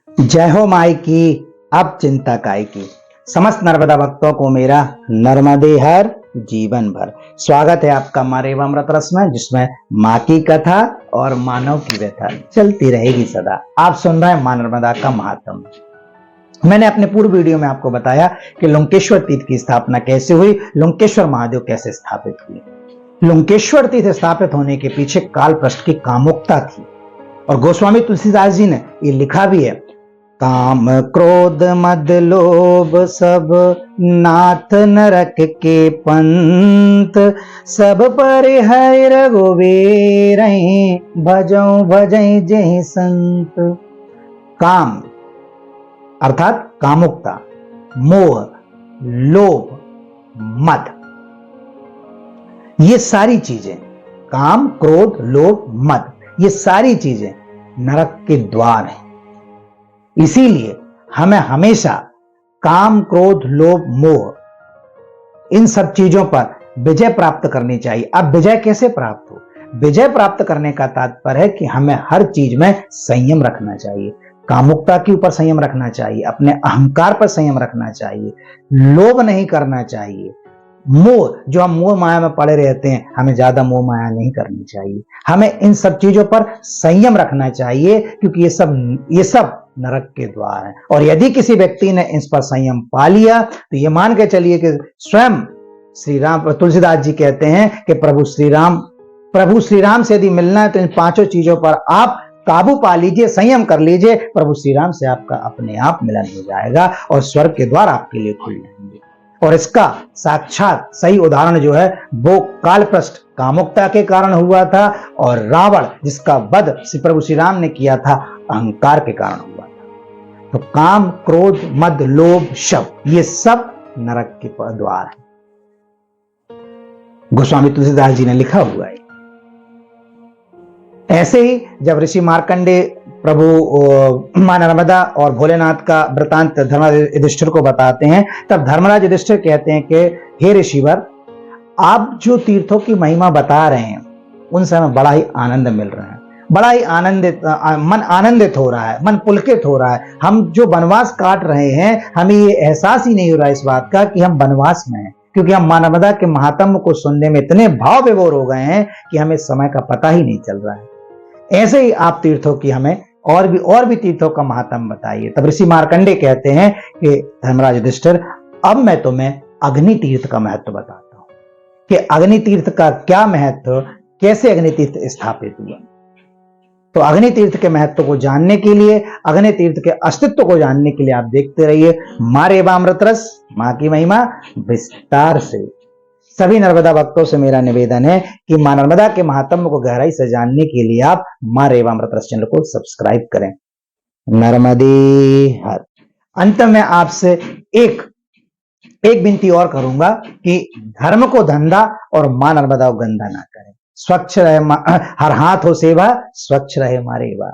जय हो माई की, अब चिंता काय की। समस्त नर्मदा भक्तों को मेरा नर्मदे हर जीवन भर स्वागत है आपका हमारे अमृत रस में, जिसमें माँ की कथा और मानव की व्यथा चलती रहेगी सदा। आप सुन रहे हैं माँ नर्मदा का महात्म। मैंने अपने पूर्व वीडियो में आपको बताया कि लुंकेश्वर तीर्थ की स्थापना कैसे हुई, लुंकेश्वर महादेव कैसे स्थापित हुए। लुंकेश्वर तीर्थ स्थापित होने के पीछे काल पृष्ठ की कामुकता थी और गोस्वामी तुलसीदास जी ने ये लिखा भी है, काम क्रोध मद लोभ सब नाथ नरक के पंत, सब पर है रघुवीर भजो भजई जय संत। काम अर्थात कामुकता, मोह, लोभ, मद, ये सारी चीजें, काम क्रोध लोभ मद, ये सारी चीजें नरक के द्वार हैं। इसीलिए हमें हमेशा काम क्रोध लोभ मोह इन सब चीजों पर विजय प्राप्त करनी चाहिए। अब विजय कैसे प्राप्त हो? विजय प्राप्त करने का तात्पर्य है कि हमें हर चीज में संयम रखना चाहिए। कामुकता के ऊपर संयम रखना चाहिए, अपने अहंकार पर संयम रखना चाहिए, लोभ नहीं करना चाहिए। मोह, जो हम मोह माया में पड़े रहते हैं, हमें ज्यादा मोह माया नहीं करनी चाहिए। हमें इन सब चीजों पर संयम रखना चाहिए, क्योंकि ये सब नरक के द्वार हैं। और यदि किसी व्यक्ति ने इस पर संयम पा लिया तो ये मान के चलिए कि स्वयं श्री राम, तुलसीदास जी कहते हैं कि प्रभु श्री राम से यदि मिलना है तो इन पांचों चीजों पर आप काबू पा लीजिए, संयम कर लीजिए, प्रभु श्री राम से आपका अपने आप मिलन हो जाएगा और स्वर्ग के द्वार आपके लिए खुल जाएंगे। और इसका साक्षात सही उदाहरण जो है वो कालपृष्ठ कामुकता के कारण हुआ था, और रावण जिसका वध श्री प्रभु श्री राम ने किया था अहंकार के कारण हुआ था। तो काम क्रोध मद लोभ शव, ये सब नरक के द्वार है। गोस्वामी तुलसीदास जी ने लिखा हुआ है। ऐसे ही जब ऋषि मार्कंडे प्रभु मां नर्मदा और भोलेनाथ का वृतांत धर्मराज युधिष्ठिर को बताते हैं, तब धर्मराज युधिष्ठिर कहते हैं कि हे ऋषिवर, आप जो तीर्थों की महिमा बता रहे हैं उनसे हमें बड़ा ही आनंद मिल रहा है, बड़ा ही मन आनंदित हो रहा है, मन पुलकित हो रहा है। हम जो वनवास काट रहे हैं, हमें ये एहसास ही नहीं हो रहा इस बात का कि हम वनवास में हैं, क्योंकि हम मां नर्मदा के महात्म्य को सुनने में इतने भाव विभोर हो गए हैं कि हमें समय का पता ही नहीं चल रहा है। ऐसे ही आप तीर्थों की हमें और भी तीर्थों का महात्म्य बताइए। तब ऋषि मार्कंडे कहते हैं कि धर्मराज युधिष्ठिर, अब मैं तुम्हें अग्नि तीर्थ का महत्व बताता हूं कि अग्नि तीर्थ का क्या महत्व, कैसे अग्नि तीर्थ स्थापित हुआ। तो अग्नि तीर्थ के महत्व को जानने के लिए, अग्नि तीर्थ के अस्तित्व को जानने के लिए आप देखते रहिए मां रेवामृत रस, मां की महिमा विस्तार से। सभी नर्मदा भक्तों से मेरा निवेदन है कि मां नर्मदा के महात्म्य को गहराई से जानने के लिए आप मां रेवामृत रस चैनल को सब्सक्राइब करें। नर्मदे हर। अंत में आपसे एक विनती और करूंगा कि धर्म को धंधा और मां नर्मदा को गंदा ना करें। स्वच्छ रहे हर हाथ हो सेवा, स्वच्छ रहे मां रेवा।